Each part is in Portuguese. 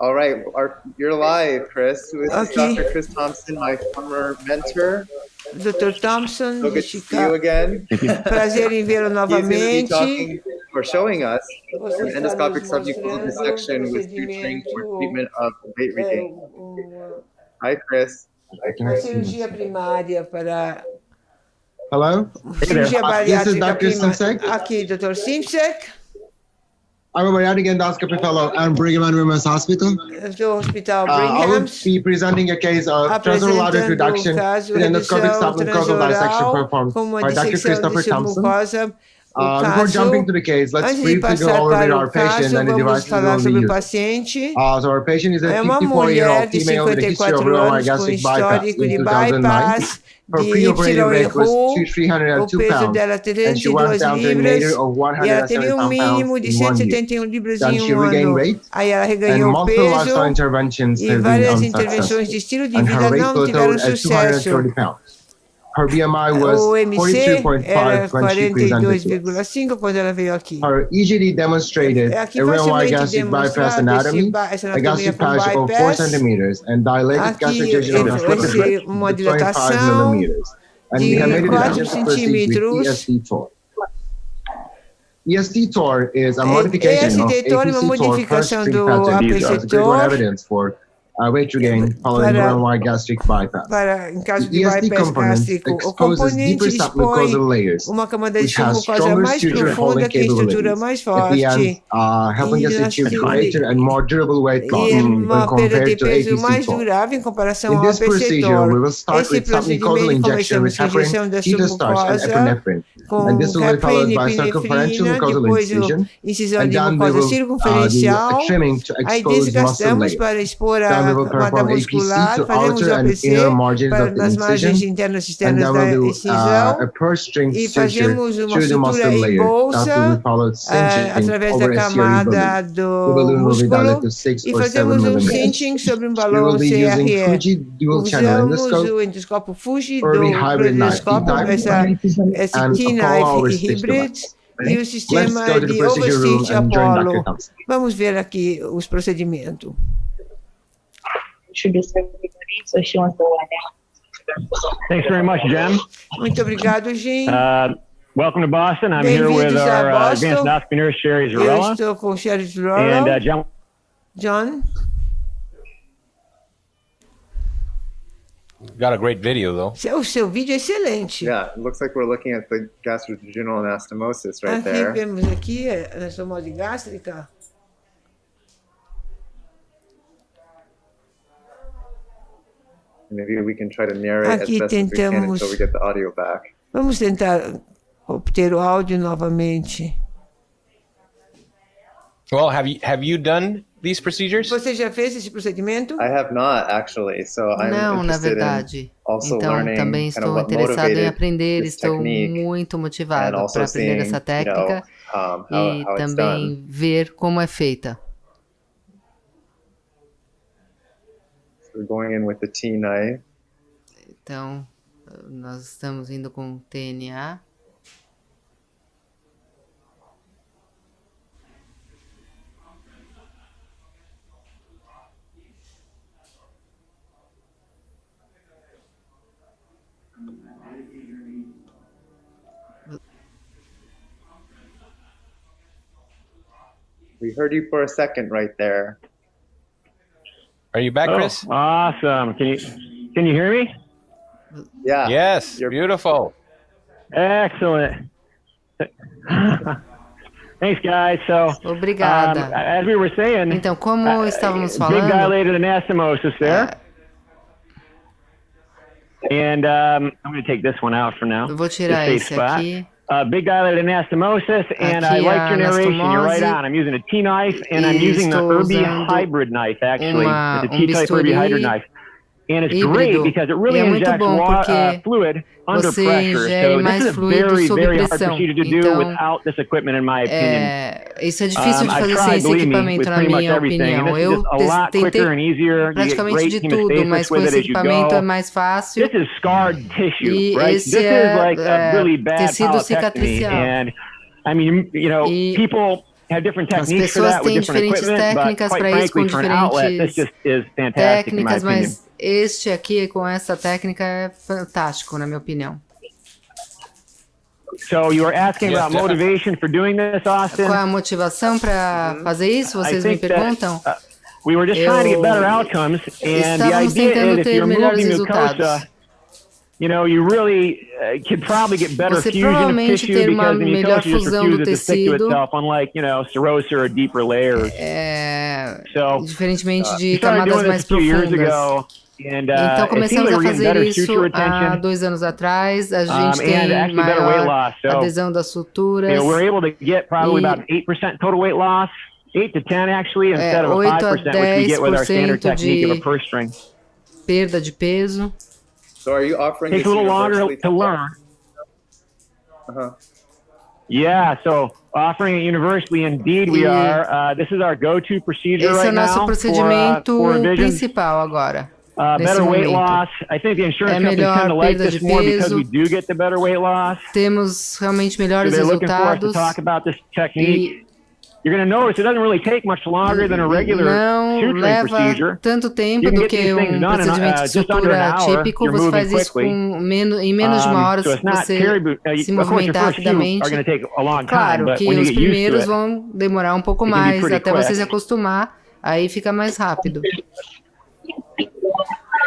All right, you're live, Chris. This is Okay. Dr. Chris Thompson, my former mentor. Dr. Thompson, So de good to see you again. prazer em vê-lo He's going to be novamente. talking or showing us Você an está endoscopic nos submucosal mostrando dissection with suturing for procedimento, treatment of weight regain. uma Hi, Chris. cirurgia primária para Hello? cirurgia This is bariátrica Dr. primária. Simsek. Aqui, Dr. Simsek. I'm a bariatric endoscopy fellow at Brigham and Women's Hospital. Do Hospital I will Brigham. be presenting a case of transoral reduction caso with endoscopic redução submucosal dissection transoral performed com uma by Dr. dissecção de Christopher Thompson. submucosa. Before jumping to the case, let's Antes de briefly go passar over para our o patient caso, and the vamos devices falar we'll be sobre o using. paciente. So our patient is a É uma 54-year-old mulher de female with a history of 54 Roux-en-Y anos com Gastric Bypass histórico in de 2009. bypass Her de preoperative weight was Roux. O 302 peso pounds, dela é and she went 302 down to a nadir libras of e ela teve 170 mínimo de pounds in 1 year. 171 libras Then em she um regained ano. weight, Aí ela and reganhou multiple peso lifestyle interventions e have been várias intervenções unsuccessful, de estilo de and vida her weight não tiveram plateaued at sucesso. 230 pounds. Her BMI was O MC 42.5 era when she presented to us. 42,5 quando ela veio aqui. Her EGD demonstrated Aqui a Roux-en-Y facilmente gastric bypass demonstrado anatomy, essa a anatomia gastric com patch of 4 bypass. centimeters, and dilated gastric Aqui jejunal gastric uma of 25 dilatação millimeters. And we have de made a 4 decision to proceed with centímetros. ESD-TORe. ESD-TORe is a modification of ESD-TORe é uma APC-TORE plus modificação string do pattern. These are great one APC-TORe evidence for weight regain following Roux-en-Y gastric bypass. para, em caso The de ESD bypass component gástrico. O exposes deeper componente expõe submucosal layers, uma camada de which has submucosa stronger mais suture profunda holding que a estrutura capabilities. mais At the end, forte helping us e achieve greater and more durable weight loss e when uma perda de compared to peso mais APC-TORe. durável em comparação In ao this procedure, we APC-TORe. will start Esse with submucosal procedimento injection with começamos com a injeção heparin, da keto-starch, and submucosa epinephrine. com And this will be followed by circumferential heparin, mucosal depois incision, incisão and de then we mucosa will do circunferencial. a trimming to Aí expose muscle desgastamos layers. para expor Then we a will camada perform APC muscular, to fazemos o outer and APC inner margins para, of the nas margens incision, internas e and externas then da we'll do incisão a purse string e suture fazemos uma through the muscle sutura em layer. That will bolsa be followed cinching através over da a series balloon. camada The do balloon will be dilated músculo to 6 e or 7 fazemos millimeters. cinching sobre um We balão will be using CRE. Fuji dual channel Usamos endoscope, o endoscópio Fuji Irving do hybrid knife endoscópio, esse and T-Knife Apollo Overstitch Hybrid device. e o Let's sistema go to the de procedure room Overstitch and join Dr. Apollo. Thompson. Vamos ver aqui os procedimentos. Introduce everybody, so she wants to go now. Thanks very much, Jen. Muito obrigado, Jim. Welcome to Boston. I'm here with Bem-vindos a our advanced Boston. endoscopy nurse, Sherry Eu Zarella. estou com o Sherry And Zarella. John, John, Got a great video, though. o seu vídeo é excelente. Yeah, it looks like we're looking at the gastrovaginal anastomosis right Aqui there. vemos aqui a anastomose gástrica. Maybe we can try to narrate as Aqui best as we can tentamos- until we get the audio back. Vamos tentar obter o áudio novamente. Well, have you done these procedures? Você já fez esse procedimento? I have not actually, so I'm Não, na interested in verdade. also Então, learning também kind of estou what interessado em motivated aprender, this estou technique muito and motivado also para aprender seeing, essa técnica how e it's done. também ver como é feita. So we're going in with the T-knife. Então, nós estamos indo com TNA. We heard you for a second right there. Are you back, Chris? Oh, awesome. Can you hear me? Yeah. Yes, You're beautiful. Excellent. Thanks, guys. So, Obrigada. as we were saying, Então, como estávamos big falando, dilated anastomosis there. And I'm going to take this one out for now. eu vou to tirar save esse spot. aqui. Big dilated anastomosis, and I Aqui liked a your narration. You're right anastomose. on. I'm using a T-knife, and I'm E using the estou Irby usando hybrid knife, actually. It's a T-type bisturi Irby hybrid knife. And it's great híbrido. because it E really é muito injects bom porque fluid under você pressure. ingere So mais this is a fluido very, sob very hard pressão. procedure to do Então, without this equipment, in my opinion. isso é difícil de I've fazer sem tried, esse believe me, equipamento, with na pretty much minha everything. And opinião. this is Eu just a lot tentei quicker and easier. You get praticamente great de tudo, hemostasis mas com with it esse as you equipamento é go. mais fácil. This is scarred tissue, E right? esse This is like a é really bad tecido polypectomy. cicatricial. And I mean, you know, E people have different As techniques for pessoas that with têm different diferentes equipment, but técnicas quite para isso, com frankly, for an outlet, this diferentes just is fantastic in my técnicas, opinion. mas este aqui, com essa técnica, é fantástico, na minha opinião. So you were asking Yes, about definitely. motivation for doing this, Austin? Qual é a motivação para fazer isso? I Vocês me think perguntam? that, we were just trying to get better outcomes, and the Estávamos idea tentando is if ter you remove melhores the resultados. mucosa, you know, you really could probably get better Você fusion of provavelmente tissue ter uma because the melhor mucosa just fusão do refuses to stick to tecido, itself, unlike, you know, cirrhosis or deeper layers. So, diferentemente de we started camadas doing this mais a few years profundas. ago, and Então it seems começamos like a we're getting fazer better isso suture há retention, 2 anos atrás. A gente and tem actually better weight maior loss. So, adesão das suturas. you know, we're able to get probably E- about 8% total weight loss, 8 to 10 actually, instead of a 8 a 5%, which we get with our standard 10% technique of a de purse string. perda de peso. So are you offering Takes this a little longer universally to learn. Uh-huh. Yeah, so offering it universally, indeed we E- are. This is our go-to procedure Esse é right o nosso now procedimento for vision. principal agora. Nesse Better weight momento. loss. I think the insurance É companies melhor tend to like perda this de more because peso. we do get the better weight loss. Temos realmente So melhores they're looking for us to resultados. talk about this technique. You're going to notice it doesn't really take much longer than a regular Não suturing leva procedure. tanto tempo You can do get que these things done in, procedimento de just under an sutura hour. típico. You're Você moving faz isso quickly. em menos de uma hora So se it's not você terrible. se Of course, your movimentar first few rapidamente. are going to take a long time, Claro but que when you os get used to primeiros it, vão demorar um pouco it can be mais pretty até quick. você se acostumar, aí fica mais rápido.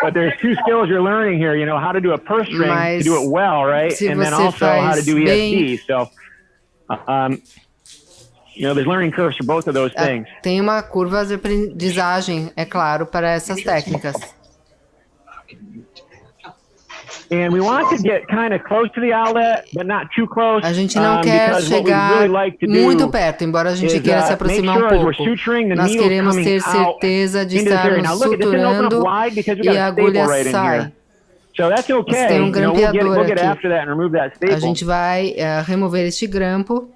But there's two skills you're learning here, you know, how to do a purse string Mas to do it well, right? se And then você also how to faz do bem- ESD. So, you know, there's learning curves for both of those things. Tem uma curva de aprendizagem, é claro, para essas técnicas. And we want to get kind of close to the outlet, but not too close. A gente não quer because what we chegar really like to do muito perto, embora a gente is, queira se make aproximar sure um as we're pouco. suturing, the Nós needle's queremos coming ter out certeza de into this area. Now estarmos look, this didn't open up suturando wide because we e got a a staple agulha right in sai. here. So that's okay. tem You know, grampeador we'll get aqui. after that and remove that staple. A gente vai remover este grampo.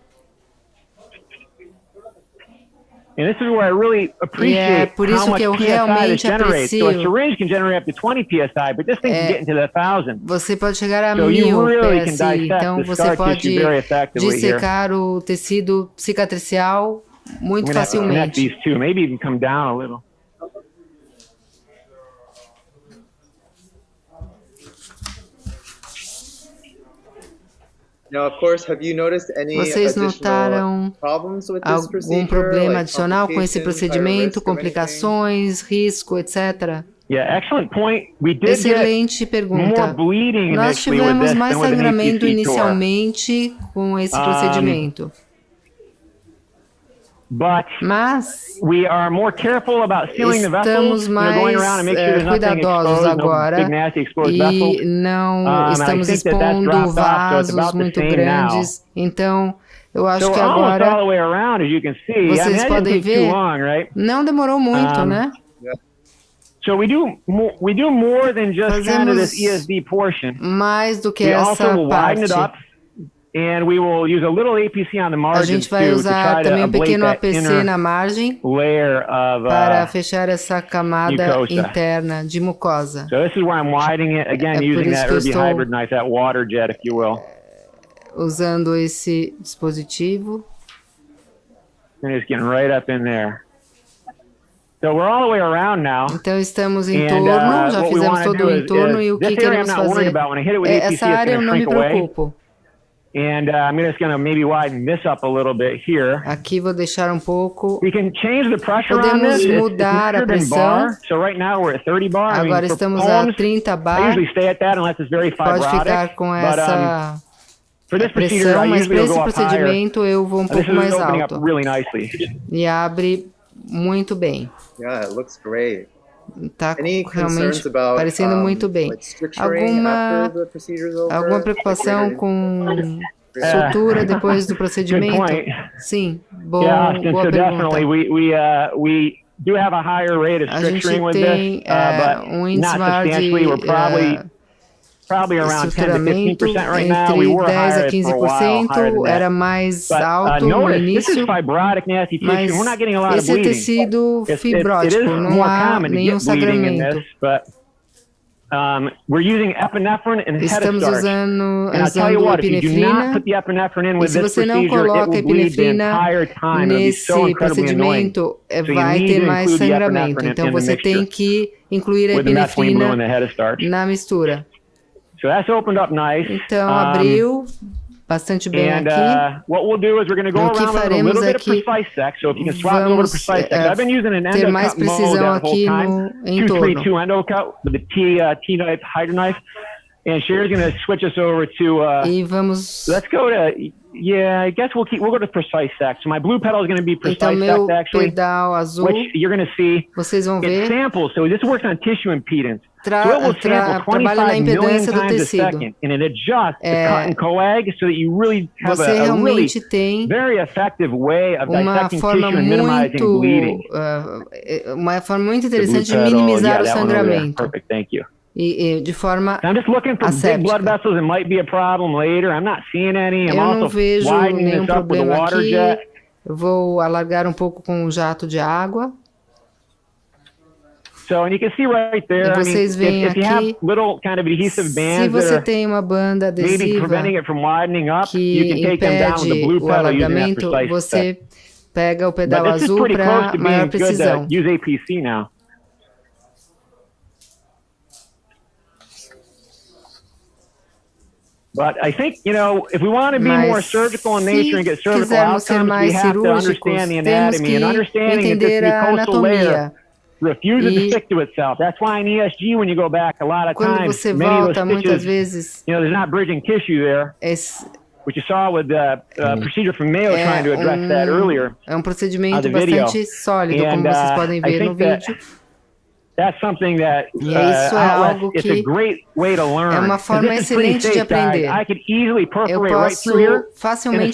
And this is where I really appreciate por isso how much que eu PSI this realmente generates. So a aprecio. syringe can generate up to 20 PSI, but this thing can get into the thousands. Você pode chegar a So you 1000 really can PSI, dissect então the você scar pode tissue very effectively here. dissecar o tecido cicatricial muito I'm gonna have to connect facilmente. these two, maybe even come down a little. Now, of course, have you noticed any Vocês additional notaram problems with this algum procedure, problema like adicional com esse complications, higher procedimento, risk of anything? complicações, risco, etc? Yeah, excellent point. We did get Excelente more pergunta. bleeding Nós initially with tivemos this mais than with an sangramento ESD-TORe. inicialmente com esse procedimento, But mas we are more careful about sealing the vessels, estamos you know, going mais around and make sure there's nothing cuidadosos exposed, no agora big nasty exposed vessels. e não I estamos think that that's expondo dropped off, so it's vasos about the muito same grandes. Então, eu acho So que we're almost all agora the way around, as you can see. I mean, vocês that podem didn't take ver, too long, right? não demorou muito, né? So we do more than just kind of this Fazemos ESD portion. mais do que We also essa will widen it parte. up, and we will use a little APC on the A margins gente vai too to usar try to também um ablate pequeno that APC inner na margem layer of. para fechar essa camada mucosa. interna de mucosa. So this is where I'm widening it again, É por using isso that que eu Irby estou hybrid knife, that water jet, if you will. usando esse dispositivo. And just getting right up in there. So we're all the way around now. Então estamos em And, torno, já what we fizemos wanna todo do o is entorno e o que this area queremos I'm not worried fazer. about. When I hit it with APC, Essa it's área eu going to não me shrink away. preocupo. And I'm just going to maybe widen this up a little bit here. Aqui vou deixar um pouco. We can change the pressure on Podemos this. It's mudar a measured in pressão. bar. So right now we're at 30 bar. Agora for estamos poems, a 30 I bar. usually stay at that unless it's very Pode fibrotic. ficar com But essa for this procedure, pressão, I mas usually para will esse go up higher. procedimento eu vou um This pouco is mais opening up alto. really nicely. E abre muito bem. Yeah, it looks great. Tá Any realmente concerns about parecendo muito bem. like suturing after the procedure's over? Alguma preocupação com sutura depois do procedimento? point. Sim, Yeah, Austin, boa so definitely pergunta. we do have a higher rate of A gente stricturing with tem this, but índice not maior substantially. We're de probably around 10 to estruturamento 15% right now. We entre were 10 a higher for a while, higher 15%, than era that. mais But alto no notice, this is início, fibrotic nasty tissue. mas We're not getting a lot of esse é bleeding. tecido It is fibrótico, não more há common to nenhum get bleeding in sangramento. this, but we're using epinephrine and Estamos head usando, And I'll tell you usando what, if you do not epinefrina. put the epinephrine in E with se this você não procedure, it coloca will bleed the epinefrina entire time. It'll be so nesse incredibly annoying. procedimento, So you vai need ter to mais include the sangramento. epinephrine Então in the você mixture tem que incluir a with the methylene blue and epinefrina the head of starch. na mistura. So that's opened up nice. Então abriu bastante bem And aqui. what we'll do is we're going to go O que around with a faremos little bit of aqui, precise sex. So if you can swap over to vamos precise sex. I've been using an ter mais endocut mode precisão that whole aqui time. no entorno. 232 endocut with the T-knife, hydro knife. And Sherry's going to switch us over to, E vamos. let's go to, yeah, I guess we'll go to precise sex. So my blue pedal is going to be Então precise meu sex actually, pedal azul, which you're going to see. vocês vão It ver, samples, so this works on tissue impedance. So it will sample trabalha na 25 million impedância do times a tecido. second, and it adjusts the cut and coag so that you really have Você a really realmente tem very effective way of uma dissecting forma tissue and minimizing muito, bleeding. Uma forma muito The blue interessante de pedal, minimizar yeah, o that one over there. sangramento. Perfect, thank you. E de forma I'm just looking for big asséptica. blood vessels. It might be a problem later. I'm not seeing any. I'm Eu não also vejo widening nenhum this up with a problema water aqui. jet. Eu vou alargar um pouco com o jato de água. So, and you can see right there, E I mean, vocês veem if you have aqui, little kind of adhesive se bands that você are tem uma banda maybe adesiva preventing it from widening up, you que can take them down with the impede blue o pedal using that alargamento, precise você step. pega o But pedal this is azul pretty close para to maior being good precisão. to use APC now. But I think, you know, if we want to be more Mas surgical in nature and get se surgical quisermos ser outcomes, we mais have to cirúrgicos, understand the temos anatomy que and understanding that this entender a mucosal layer anatomia. refuses to E stick to itself. That's why in ESG, when you go back, a lot of quando times, você many of those volta, muitas stitches, vezes, you know, there's not bridging tissue there, which you saw with the procedure from Mayo trying to address that earlier. é um procedimento the video. bastante sólido, como And, vocês podem I ver no think that vídeo. That's something that E isso é algo it's a que great way to learn. é uma 'Cause forma this is pretty excelente de safe, guys. aprender. I could easily Eu perforate right through here, posso and it's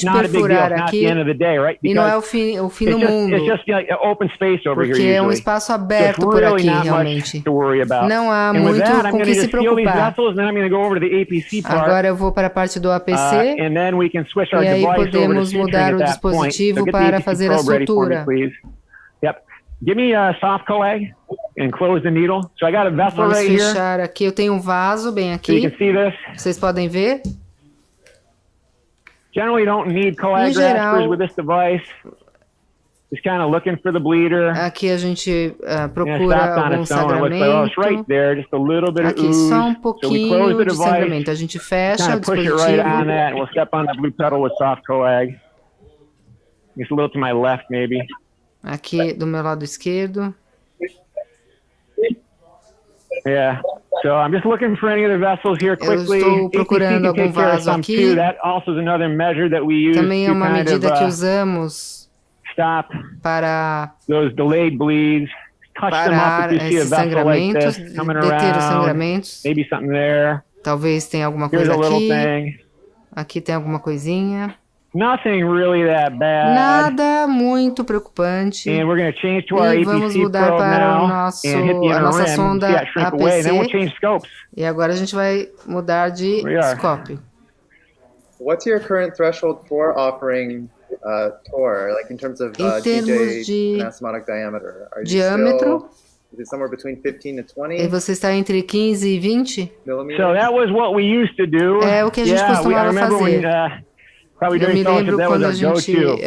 facilmente not a big deal. perfurar It's not aqui the end of the day, right? e não é Because o fim do it's mundo, just like open space over here porque é um usually. espaço So it's aberto por really aqui, not much realmente. to worry about. Não há And with muito that, I'm com going que to se just seal these preocupar. vessels, and then I'm going to go over to the APC part. Agora eu vou para a parte do APC And then we can switch our e aí device over to podemos suturing mudar at o that point. dispositivo So get the para APC fazer a probe ready for me, sutura. please. Yep. Give me a soft coag and close the needle. So I got a vessel Vamos right here. fechar aqui. Eu tenho um vaso bem So you aqui. can see this. Vocês podem ver. Generally, don't need coag Em geral, graspers with this device. Just kind of looking for the bleeder. Aqui a gente And it procura stopped on algum its own. It looks like, oh, it's right sangramento. there. Just a little bit of Aqui ooze. só um So we close pouquinho the de device. sangramento. A gente fecha Kind o of push it right on dispositivo. that, and we'll step on the blue pedal with soft coag. Just a little to my left, maybe. Aqui do meu lado esquerdo. Yeah. So I'm just looking for any other vessels here quickly. estou procurando APC can algum take care of vaso some aqui. too. That also is another measure that we use Também é to uma kind of medida que usamos stop para those delayed bleeds. Touch them up parar if you see a esses vessel like sangramentos, this coming deter os around. sangramentos. Maybe something there. Talvez tenha alguma Here's coisa a little aqui. thing. Aqui tem alguma coisinha. Nothing really that bad. Nada muito preocupante. And we're going to change to our E vamos APC mudar probe para o now nosso, and hit the a inner nossa rim. sonda See that shrink away. Then we'll APC. change scopes. E agora a gente vai mudar de We are. scope. What's your current threshold for offering TORe, like in terms of Em termos DJ de anastomotic diameter? Are you diâmetro, is it somewhere between 15 to 20 e você está entre 15 e 20? millimeters? So that was what we used to do. É o que a gente I costumava remember fazer. when, probably Eu me during fellowship, lembro that was quando our a gente go-to.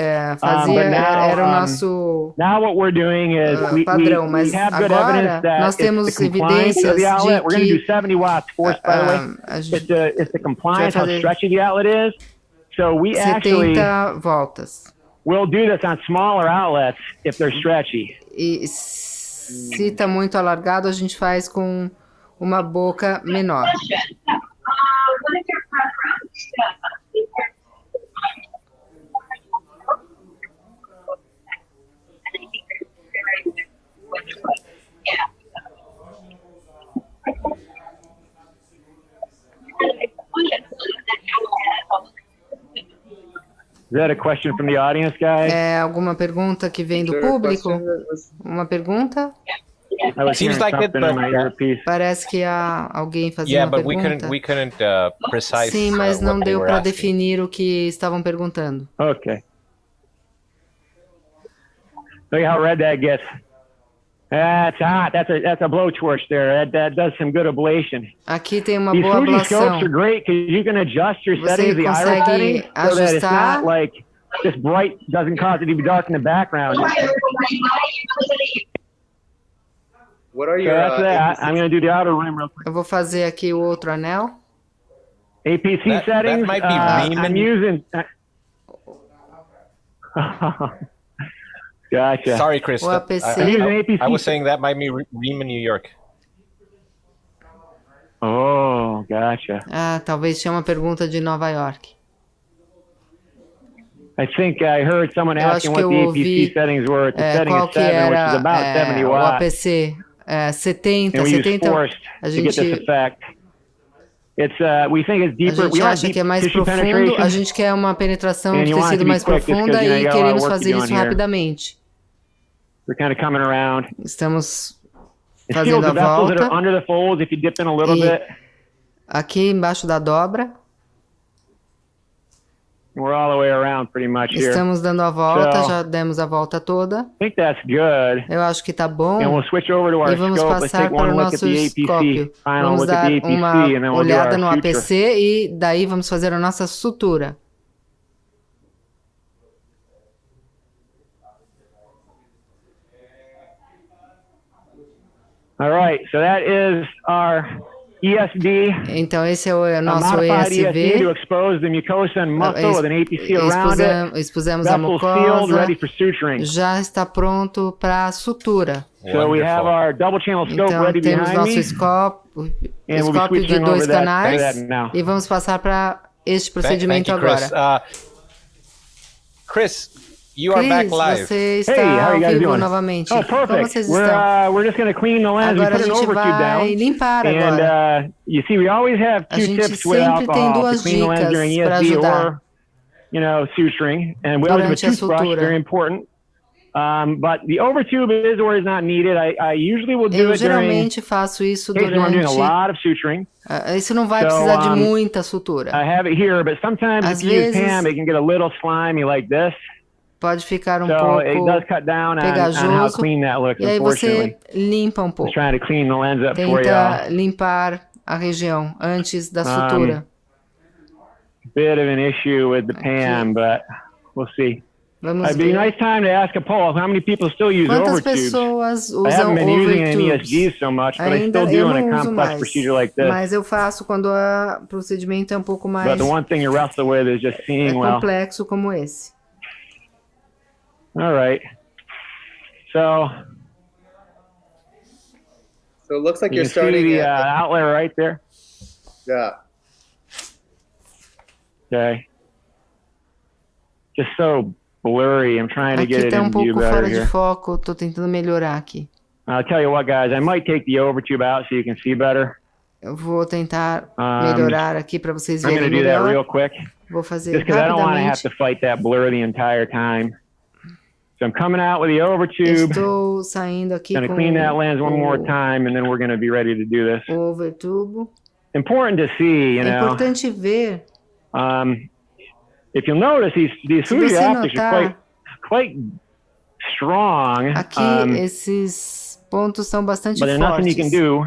fazia, But now, era o nosso now what we're doing is padrão, we mas have good agora evidence that nós temos it's the compliance of evidências the outlet. de We're going to que do 70 watts force, by the way. a It's gente the compliance, how fazer stretchy the outlet is. So we actually 70 voltas. will do this on smaller outlets if they're stretchy. E se está muito alargado, a gente faz com uma boca menor. What is your preference? Is that a question from the audience, guys? É alguma pergunta que vem do Is there a público? question that was- Uma pergunta? I was Seems hearing like it, something in my but- earpiece. Parece que há alguém fazendo Yeah, uma but pergunta. we couldn't precise. Sim, mas não what they deu were para asking. definir o que estavam perguntando. Okay. Look how red that gets. That's hot. That's a blowtorch there. That does some good ablation. Aqui tem uma These boa Fuji scopes ablação. are great because you can adjust your settings, Você the iris settings, consegue so that it's ajustar. not like this bright doesn't cause it to be dark in the background. What are So your that's that. APC I'm going to do the outer rim real quick. Eu vou fazer aqui o outro anel. APC That settings. might be I'm Riemann. using. Gotcha. Sorry, Chris. O APC. I'm using APC. I was saying that might be Riemann, New York. Oh, gotcha. Ah, talvez tinha uma pergunta de Nova York. I think I heard someone Eu acho asking que what eu the ouvi APC settings were. The setting qual is que 7, which is era about 70 o watts. APC. 70, And we use 70. forced A to get this gente, effect. It's we think it's a deeper. We gente want acha deep que é mais tissue profundo, a penetration. gente quer uma penetração And de you want it tecido to be mais quick, just 'cause, profunda you know, e you got a lot of queremos work to fazer do in isso here. rapidamente. We're kind of coming around. Estamos It's still fazendo the a vessels that volta. are under the folds. If you dip in a little E bit, aqui embaixo da dobra, we're all the way around pretty much here. estamos dando a volta, So, já demos a volta toda. I think that's good. Eu acho que tá bom. And we'll switch over to our E vamos scope. Let's passar take para one o look at nosso the APC. escópio. Final Vamos look at dar the APC, uma and then we'll do olhada our no suture. APC e daí vamos fazer a nossa sutura. All right, so that is our ESD. Então esse é o A nosso modified ESD to ESV. expose the mucosa and muscle with an APC around it. Expusemos a Vessel sealed, mucosa. ready for suturing. Já está pronto para sutura. So we have our double channel scope Então ready temos behind nosso me. escópio And we'll be de switching dois over that canais now. e vamos passar para este Thank procedimento you, Chris. agora. Chris, you are back Chris, live. você está Hey, how ao you guys vivo doing? novamente. Oh, Como perfect. vocês estão? We're just going to clean the lens. Agora We a put an gente overtube down. vai limpar And agora. you see, we always have A two gente tips with sempre tem alcohol to duas clean the lens during dicas para ESD ajudar or, suturing. And we always have a durante a toothbrush, sutura. very important. But the overtube is or is not needed. I usually will do Eu it during geralmente faço isso cases where I'm doing a durante. lot of suturing. Isso não vai So, precisar de muita sutura. I have it here, but sometimes Às if you use vezes- PAM, it can get a little slimy like this. Pode ficar um So it pouco does cut down on how pegajoso. clean that looks, E aí unfortunately. você limpa um pouco. Just trying to clean the lens up for you. Tenta limpar a região antes da sutura. Bit of an issue with the PAM, but we'll see. Vamos It'd be a ver. nice time to ask Apollo how many people still use Quantas overtubes. pessoas I usam haven't been using it in overtubes? ESG so much, but I Ainda still eu do in a não uso complex mais, procedure like this. mas eu faço quando o procedimento é um pouco mais But the one thing you wrestle with is just seeing well. complexo como esse. All right. So So it looks like you you're can see starting the at, outlet right there. yeah. Okay. Just so blurry. I'm trying to get Aqui it tá um in view pouco better fora de here. foco, tô tentando melhorar aqui. I'll tell you what, guys. I might take the overtube out so you can see better. Eu vou tentar melhorar aqui para vocês I'm going to verem do that melhor. real quick, Vou fazer just because I don't want to have rapidamente. to fight that blur the entire time. So I'm coming out with the overtube. Estou saindo aqui Going to com clean that lens one more o time, and then we're going to be ready to do this. overtubo. Important to see, you É know. importante ver. If you'll notice, these Se Fuji você optics are notar, quite strong. aqui esses pontos são bastante But there's nothing you can fortes. do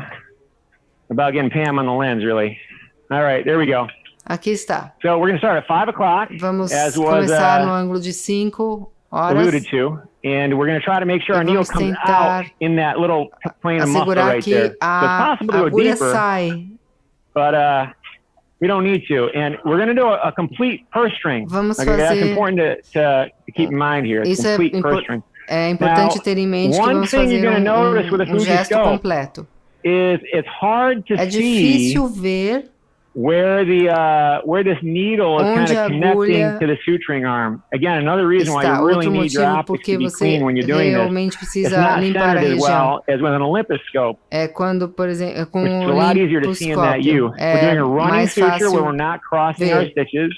about getting PAM on the lens, really. All right, there we go. Aqui está. So we're going to start at 5 o'clock, Vamos as was começar no ângulo de 5 horas. alluded to. And we're going to try to make sure our E needle vamos comes tentar out in that little plane of muscle assegurar right que there. So it's a possible to go agulha deeper, sai. but we don't need to. And we're going to do a complete purse string. Vamos Okay, that's fazer- important to keep in mind here. It's Isso é, complete purse string. é importante Now, ter em mente que one vamos thing you're fazer gonna notice with a Fuji gesto scope completo. Is it's hard to É see difícil ver where this needle is onde kind a of connecting agulha to the suturing arm. Again, another reason why está. you really Outro need your motivo optics porque to be você clean when you're doing this. realmente It's precisa not limpar a centered as região. well as with an Olympus scope. É quando, por exemplo, com Which is o a lot easier to see in that U. liposcópio. We're doing É a running mais suture where fácil we're not crossing our ver. stitches.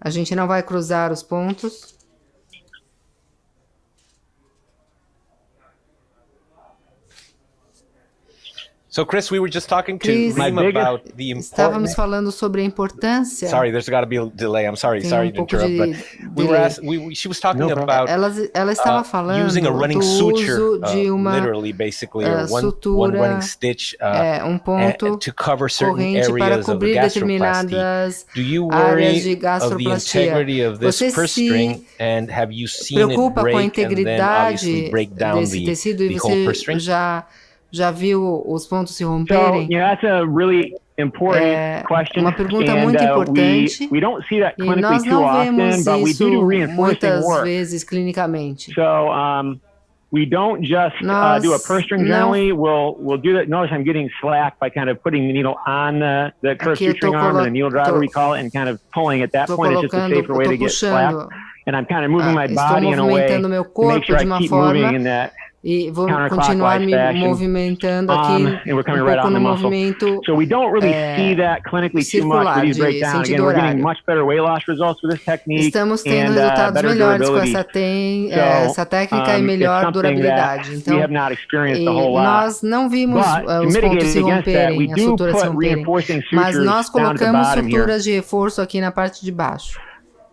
A gente não vai cruzar os pontos. So, Chris, we were just talking to Chris, Rima about the estávamos importance. falando sobre a importância. Sorry, there's got to be a delay. I'm sorry, sorry to interrupt, but we were asked. She was talking about ela estava falando using a running do suture, uso de uma literally, basically, or one sutura, running stitch, ponto to cover certain corrente para areas of the cobrir gastroplasty. determinadas Do you áreas de worry of the gastroplastia. integrity of this Você purse se string, and have you seen it preocupa com a break and then obviously integridade break down desse tecido the e whole purse você string? já viu os pontos se So, romperem? that's a really important question. Uma pergunta and, muito importante. we don't see that E clinically nós too não often, vemos but we isso do reinforcing muitas work. vezes clinicamente. So, we don't just Nós do a purse string não- generally. We'll do that. Notice I'm getting slack by kind of putting the needle on the purse Aqui eu string arm, or the needle driver, we call it, and kind of pulling. At that Estou point, it's just a colocando, safer way to estou get slack. puxando. And I'm kind of moving my Estou body in a way movimentando meu to make corpo sure de I uma keep forma moving in that e vou continuar counterclockwise me fashion. movimentando aqui And we're coming right pouco on the no muscle. movimento So we don't really see that clinically too much circular, with these de breakdowns. Again, sentido we're getting horário. much better weight loss results with this technique Estamos tendo and resultados better melhores com durability. essa técnica e it's melhor something durabilidade. that Então, we have not experienced e a whole lot. nós não vimos But to os pontos mitigate se against that, we romperem, as do suturas se put romperem. reinforcing Mas sutures nós down at the colocamos bottom here. suturas de reforço aqui na parte de baixo.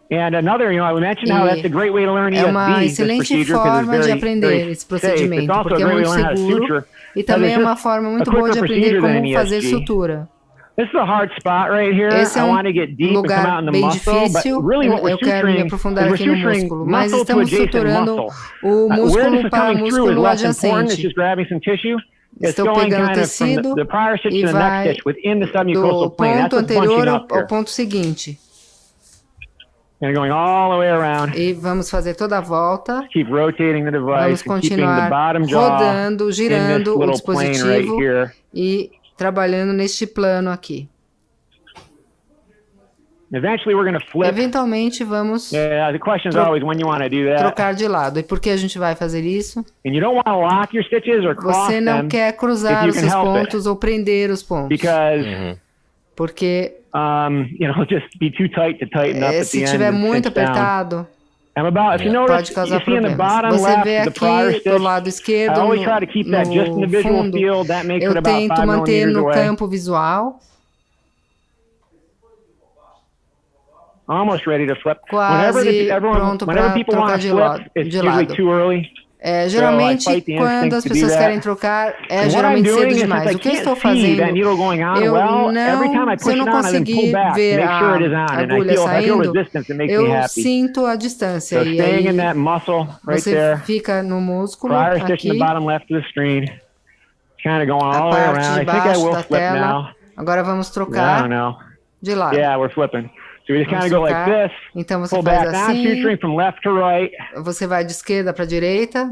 And another, I mentioned how that's a great way to learn É uma ESD, this excelente procedure, because forma it's de very, aprender very esse safe. procedimento, It's also porque a é great way to muito learn how to seguro suture. e também é Because uma it's forma muito a boa de quicker aprender procedure than como an fazer ESG. sutura. This is a hard spot right here. Esse é I want to get deep and come out lugar in the bem muscle, but difícil, really what we're eu quero me suturing aprofundar is aqui no we're suturing músculo, mas muscle to estamos adjacent suturando muscle. o Where this músculo is para coming through is músculo less important. It's adjacente. just grabbing some tissue. It's Estou going pegando kind of from tecido the prior stitch e to the next vai stitch within the do submucosal plane. That's ponto what's bunching anterior up here. ao ponto seguinte. And going all the way around. E vamos fazer toda a volta. Keep rotating the device Vamos and keeping the continuar bottom jaw rodando, in this girando o little plane right dispositivo here. e trabalhando neste plano aqui. Eventually we're going to flip. Eventualmente vamos Yeah, the question is always when you want to do that. trocar de lado. E por que a gente vai fazer isso? And you don't want to lock your stitches or cross Você não them quer cruzar if you os can seus help it. pontos ou prender os pontos. Because Porque just be too tight to tighten up at se the end tiver and muito cinch down. apertado, I'm about, if you pode notice, causar you see in the problemas. bottom Você left, vê the prior aqui do stitch, lado I esquerdo, always try to keep that just in the no visual fundo, field. That makes it eu about 5 tento manter millimeters no away. campo visual, Almost ready to flip. quase pronto Whenever para people trocar want to de flip, lado. it's usually too early. Geralmente, So I fight the quando instinct as to do pessoas that. querem trocar, And what I'm geralmente doing cedo is, demais. since I O que eu can't estou see fazendo? that needle going on, Eu well, every time I não, se push eu não it on and then pull conseguir back to ver make sure it is a on, and I agulha feel saindo, resistance, it makes me eu happy. sinto a distância. So E staying in aí that muscle right você there. fica no músculo Prior stitch in aqui, the bottom left of the screen. Kind of going a all the way parte around. de I think I baixo will da flip tela. now. Agora vamos I trocar don't know. de lado. Yeah, we're flipping. So we just kind Vamos of go like trocar. this. Então você Pull faz back down, assim, suturing from left to right. você vai de esquerda para direita.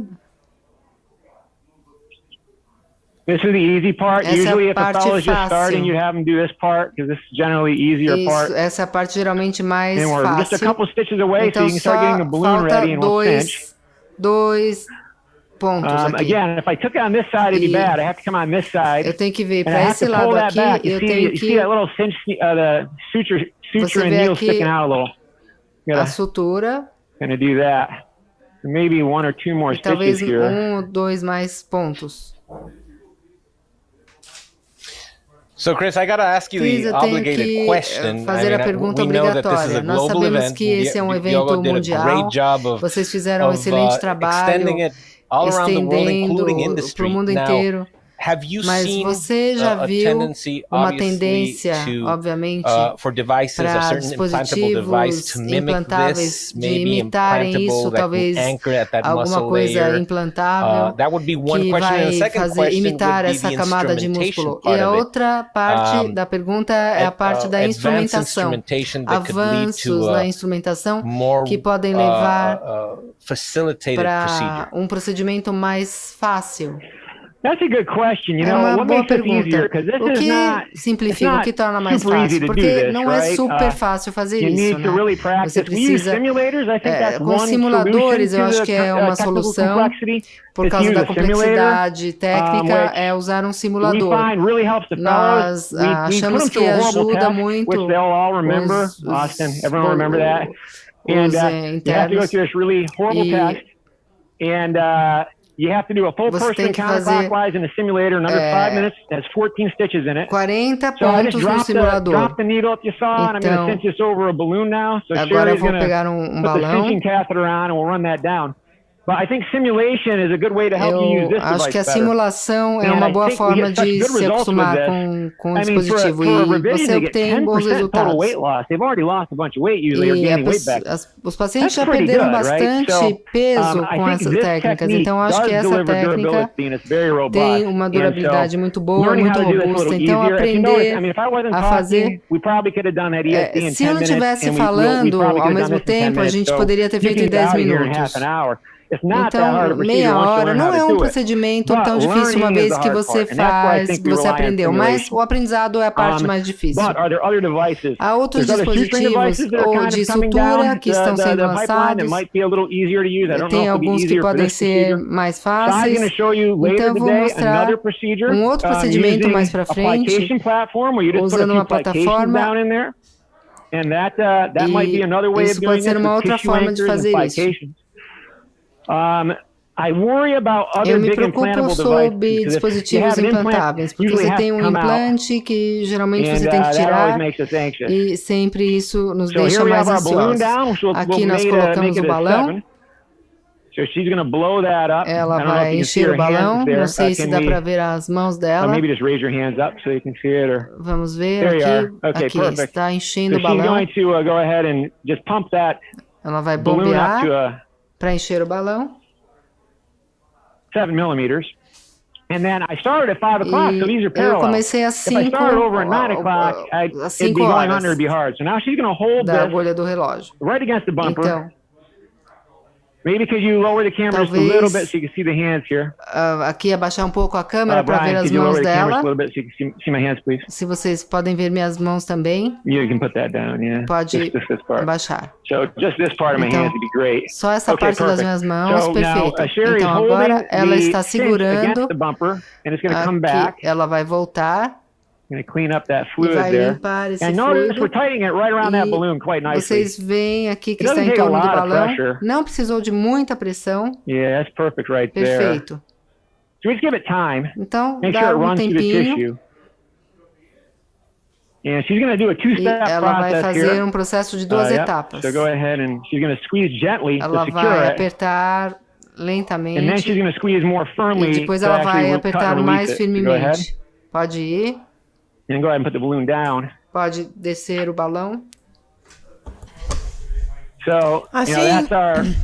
This is the easy part. Essa é a Usually, if a parte fellow is just starting, fácil. you have them do this part because this is generally the easier part. Essa é a parte geralmente mais And we're just a fácil. couple stitches away, so Então you can start só getting the balloon falta ready and we'll cinch. dois pontos aqui. Again, if I took it on this side, it'd be E bad. I have to come on this side. Eu tenho que vir And I para have esse to lado pull that aqui back. e You eu see, tenho you see que that little cinch, the suture and vê needle aqui sticking out a little. You a gotta sutura kind of do that. Maybe one or two more e talvez stitches here. ou dois mais pontos. So, Chris, I got to ask you Chris, the eu tenho obligated que question. fazer a pergunta we know that this is obrigatória. a Nós global sabemos event. que esse é um evento Diogo did a mundial. great job of, Vocês fizeram um excelente trabalho extending it all around the world, including estendendo industry. para o mundo Now, inteiro. have you Mas seen você já a viu tendency, uma obviously, tendência, to, obviamente, for devices, a para certain implantable device dispositivos to mimic implantáveis this, de maybe imitarem implantable isso, that talvez can anchor at that alguma muscle coisa layer? implantável That would be one que question. And the vai second fazer question imitar would be essa the camada de instrumentation músculo. part E a of it. outra parte da pergunta é a parte da Advanced instrumentação. instrumentation that could lead Avanços to na a instrumentação more que podem levar facilitated procedure. para um procedimento mais fácil. That's a good question. You É know, uma what boa makes this easier? pergunta. Because this O is que not simplifica, o que torna mais super easy fácil? to do Porque this, não é right? super fácil fazer You isso, need to né? really Você practice. We use precisa, simulators. I think that's com one simuladores, solution eu to acho the que é uma technical solução, complexity. por Is causa use da a simulator, complexidade técnica, which é usar um we simulador. find really helps the Nós fellows. We put achamos them que through a horrible ajuda test, muito which they'll all remember. Austin, everyone will remember that. And os you have to go internos. through this really horrible E test. And You have to do a full Você tem person que fazer counterclockwise in the simulator in under 5 minutes. It has 14 stitches in it. 40 So I just pontos no simulador. dropped the needle up you saw, and I'm going to Então, cinch this over a balloon now. So agora eu Sherry's vou going to pegar put the balão. cinching catheter on, and we'll run that down. But I think simulation is a good way to help you use Eu this acho device que a better. simulação é And uma I boa think we forma get such de good se results with acostumar this. com o I mean, dispositivo for a e revision você to get obtém bons 10% total resultados. weight loss, they've already lost a bunch of weight usually or E gaining weight back. os pacientes That's já pretty perderam good, right? bastante So, peso I com think essas this técnicas. technique Então, acho que does essa deliver técnica durability, and it's very robust. tem uma And durabilidade so, muito boa, learning muito how to do this a robusta. little Então, easier. If you notice, I mean, aprender if I wasn't a talking, fazer. we probably could have done that ESD in Se eu 10 não minutes, estivesse and we falando probably ao could have done mesmo this in 10 tempo, a minutes. gente So poderia ter you feito can em get 10 out of here in minutos. half an hour. It's not that hard Então, a procedure meia once you hora learn não how é to um do it. procedimento But tão difícil uma learning is vez the que hard você part, and that's why I faz, think que we você rely on aprendeu. Mas simulation. o aprendizado é a parte mais difícil. But are there other devices? Há outros There's other suturing dispositivos devices that are ou kind de of coming sutura down que estão the sendo pipeline that lançados. might be a little easier to use. I don't know Tem if it'll be alguns que easier for podem this ser procedure. mais So I'm going to fáceis. show you later Então, eu vou today mostrar another procedure outro procedimento mais using para a frente, plication platform where you just put a usando few uma plications plataforma. down in there. And that might be another way of Isso doing pode ser this uma with outra tissue forma de anchors and fazer isso. plications. I worry about Eu other me big preocupo implantable sobre devices. Because if you dispositivos have an implant, implantáveis, porque usually você has tem to um come out. implante que geralmente And você tem que that always tirar makes us anxious. e sempre isso nos So here deixa we mais have our balloon ansiosos. down, which we'll Aqui nós make colocamos it o a balão, 7. So she's going to blow that up. I ela don't know if vai you can see encher her o balão, hands there. não sei se Can dá we- para ver as mãos dela. maybe just raise your hands up so you can see it. Or Vamos ver there you are. aqui, Okay, aqui perfect. está So enchendo o she's balão. going to go ahead and just pump that Ela vai balloon up to bombear para encher o balão. 7 millimeters. And then I started at 5 o'clock, so these are Eu parallel. comecei às If I 5 started over at 9 o'clock, às it'd be 5 going horas under, it'd be hard. So now she's going to hold da this agulha do relógio. right against the bumper. Então, Maybe because you lower the camera just a little bit so you can see the hands here. aqui abaixar um pouco a câmera para ver Brian, as could you mãos lower the camera dela. just a little bit so you can see my hands, please? Se vocês podem ver minhas mãos também, You can put that down, yeah. pode Just this part. abaixar. So just this part of my Então, hands would be great. só essa Okay, parte das perfect. minhas mãos, So perfeito. now Sherry's Então holding agora ela the está cinch segurando against the bumper, and it's going to come aqui, back. ela vai voltar I'm going to clean up that e fluid vai there. limpar esse And notice fluido. we're tightening it right around that E balloon quite nicely. vocês veem aqui que It está doesn't em take a torno do lot of balão. pressure. Não precisou de muita pressão. Yeah, that's perfect right there. Perfeito. So we just give it time. Então, Make dá sure it um runs through the tempinho. tissue. And she's going to do a E two-step ela vai process fazer here. um processo de duas Yep. etapas. So go ahead and she's going to squeeze gently to Ela secure vai it. apertar And then lentamente she's going to squeeze more firmly e depois to ela actually vai cut apertar and release mais it. So go ahead firmemente. Pode ir, and go ahead and put the balloon down. pode descer o balão. So, Assim,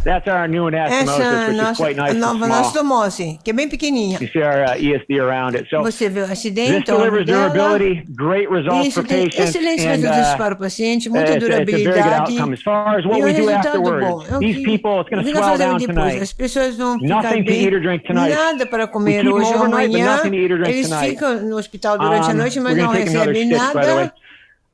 that's our new anastomosis, essa which is quite nice and nova small. anastomose, que é bem pequenininha. You see our ESD around it. So Você vê o this acidente delivers dela. durability, great results Isso for tem patients, excelentes and resultados para o paciente, muita it's a very good durabilidade outcome. As far as what e um we do resultado bom. afterwards, these people, it's going O to que nós swell fazemos down depois? tonight. As pessoas vão ficar Nothing to eat or bem, drink tonight. nada para We comer keep them hoje ou overnight, but amanhã. nothing to eat or drink Eles tonight. ficam no hospital durante a noite, mas We're não going to take another recebem stitch, by the way.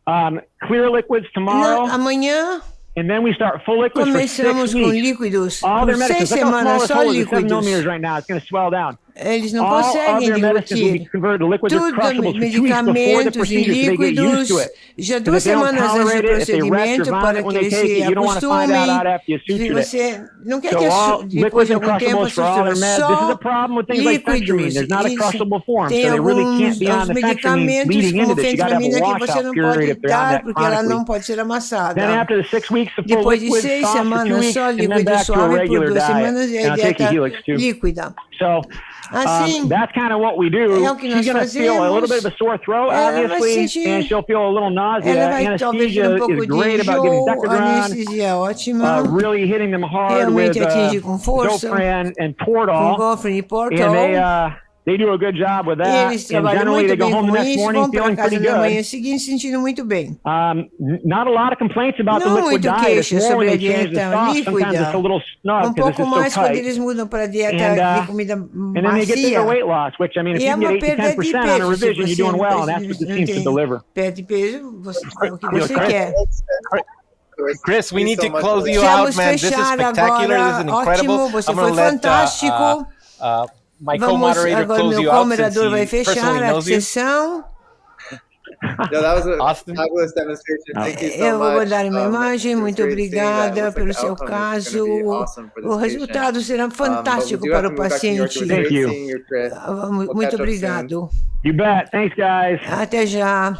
nada. Clear liquids tomorrow, Amanhã and then we start full liquids for 6 começamos com weeks. líquidos. All Por their 6 medicines, look how small semanas, this só hole is, 7 líquidos. millimeters right now. It's going to swell down. Eles não All of conseguem their medicines will be deglutir. converted to liquids or Tudo, crustables for 2 weeks before the medicamentos e procedure, so they get used líquidos, to it. já And 2 if they don't semanas antes do tolerate it, if they rest or procedimento, vomit para when que they eles take it, se you don't want to find acostumem. out after you Se sutured it. você não quer So que all depois liquids de and algum tempo a crustables for all sutura their meds. This is a só problem with things like fentanyl. líquidos. There's not a Isso. crushable form, so Tem they really can't alguns be on the fentanyl medicamentos leading como into this. You got to have a fenflamina que você washout não period pode if they're on dar that porque ela chronically. não pode ser amassada. Then after the 6 weeks, the full Depois de liquid 6 soft for 2 semanas weeks, só and then líquido back to a suave por regular 2 diet. semanas e And a I'll take the dieta Helix too. líquida. So Assim, that's kind of what we do. é o que nós She's going to feel a little fazemos. bit of a sore throat, Ela vai obviously, sentir- and she'll feel a little nausea. ela vai talvez ter Anesthesia pouco is de great about giving enjoo, a Decadron, anestesia é ótima, really hitting them hard with realmente atinge com força, Zofran and com Toradol, Gofren e and Portal. they do a good job with E that. eles And trabalham generally, muito they go bem home the com next isso, morning vão para feeling casa pretty na manhã good. seguinte sentindo muito bem. Not a lot of complaints about the Não liquid muito diet. It's queixa more sobre when a they change the dieta stock. Sometimes líquida. it's a little snug because Pouco it's mais so quando tight. eles mudam para a dieta And, de comida And then they get to macia. their weight loss, which, I mean, if E you é can uma get 8 to perda de 10% on a peso. Se revision, you're você doing não well, and that's what this seems to tem deliver. perda de peso, é o que você Chris, quer. Chris, we need to close you Vamos out, man. This is fechar spectacular. agora. This is incredible. Ótimo, você I'm gonna foi let fantástico. my Vamos co-moderator agora, close meu you out since co-moderador vai he fechar personally a knows you. sessão. No, that was a Austin? fabulous demonstration. Thank you so Eu vou much. mandar uma imagem. It was Muito great seeing that. obrigada Looks like pelo the seu outcome is caso. gonna be awesome for this O patient. resultado será But we fantástico do have para to o move back to New York. It was paciente. great Thank you. seeing you, Chris. We'll Muito catch up soon. obrigado. You bet. Thanks, guys. Até já.